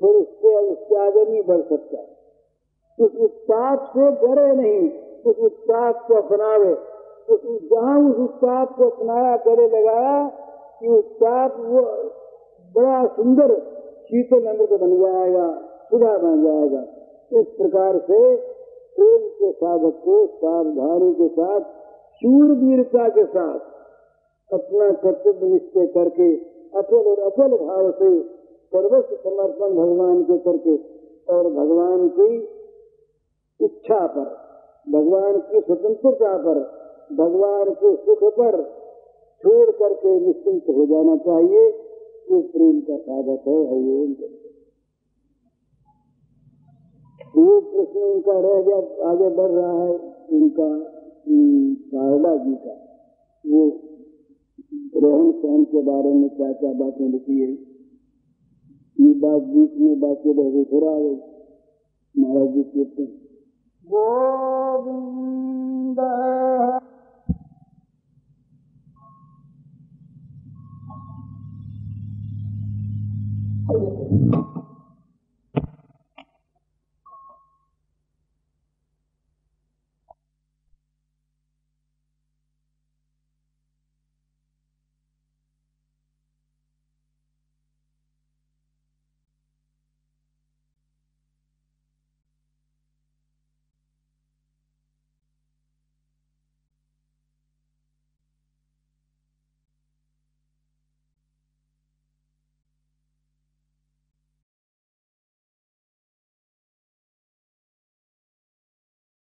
फिर उससे आगे नहीं बढ़ सकता। उस उत्ताप से डरे नहीं, उस उत्ताप को अपनावे। जहाँ उस उत्ताप को अपनाया, गले लगाया कि उत्ताप वो बड़ा सुंदर शीतल अमृत बन जाएगा, सुधा बन जाएगा। इस प्रकार से प्रेम के साधक को सावधानी के साथ, शूरवीरता के साथ अपना कर्तव्य निश्चय करके, अचल और अचल भाव से सर्वस्व समर्पण भगवान के करके और भगवान की इच्छा पर, भगवान की स्वतंत्रता पर, भगवान के सुख पर छोड़ करके निश्चिंत हो जाना चाहिए। ये प्रेम का साधक है। हरिओम। वो प्रश्न उनका रह गया, आगे बढ़ रहा है उनका शारदा जी का, वो रहन सहन के बारे में क्या क्या बातें लिखी है। ये बात बीच में बातें रह गई, थोड़ा महाराज जी कहते हैं गोविंद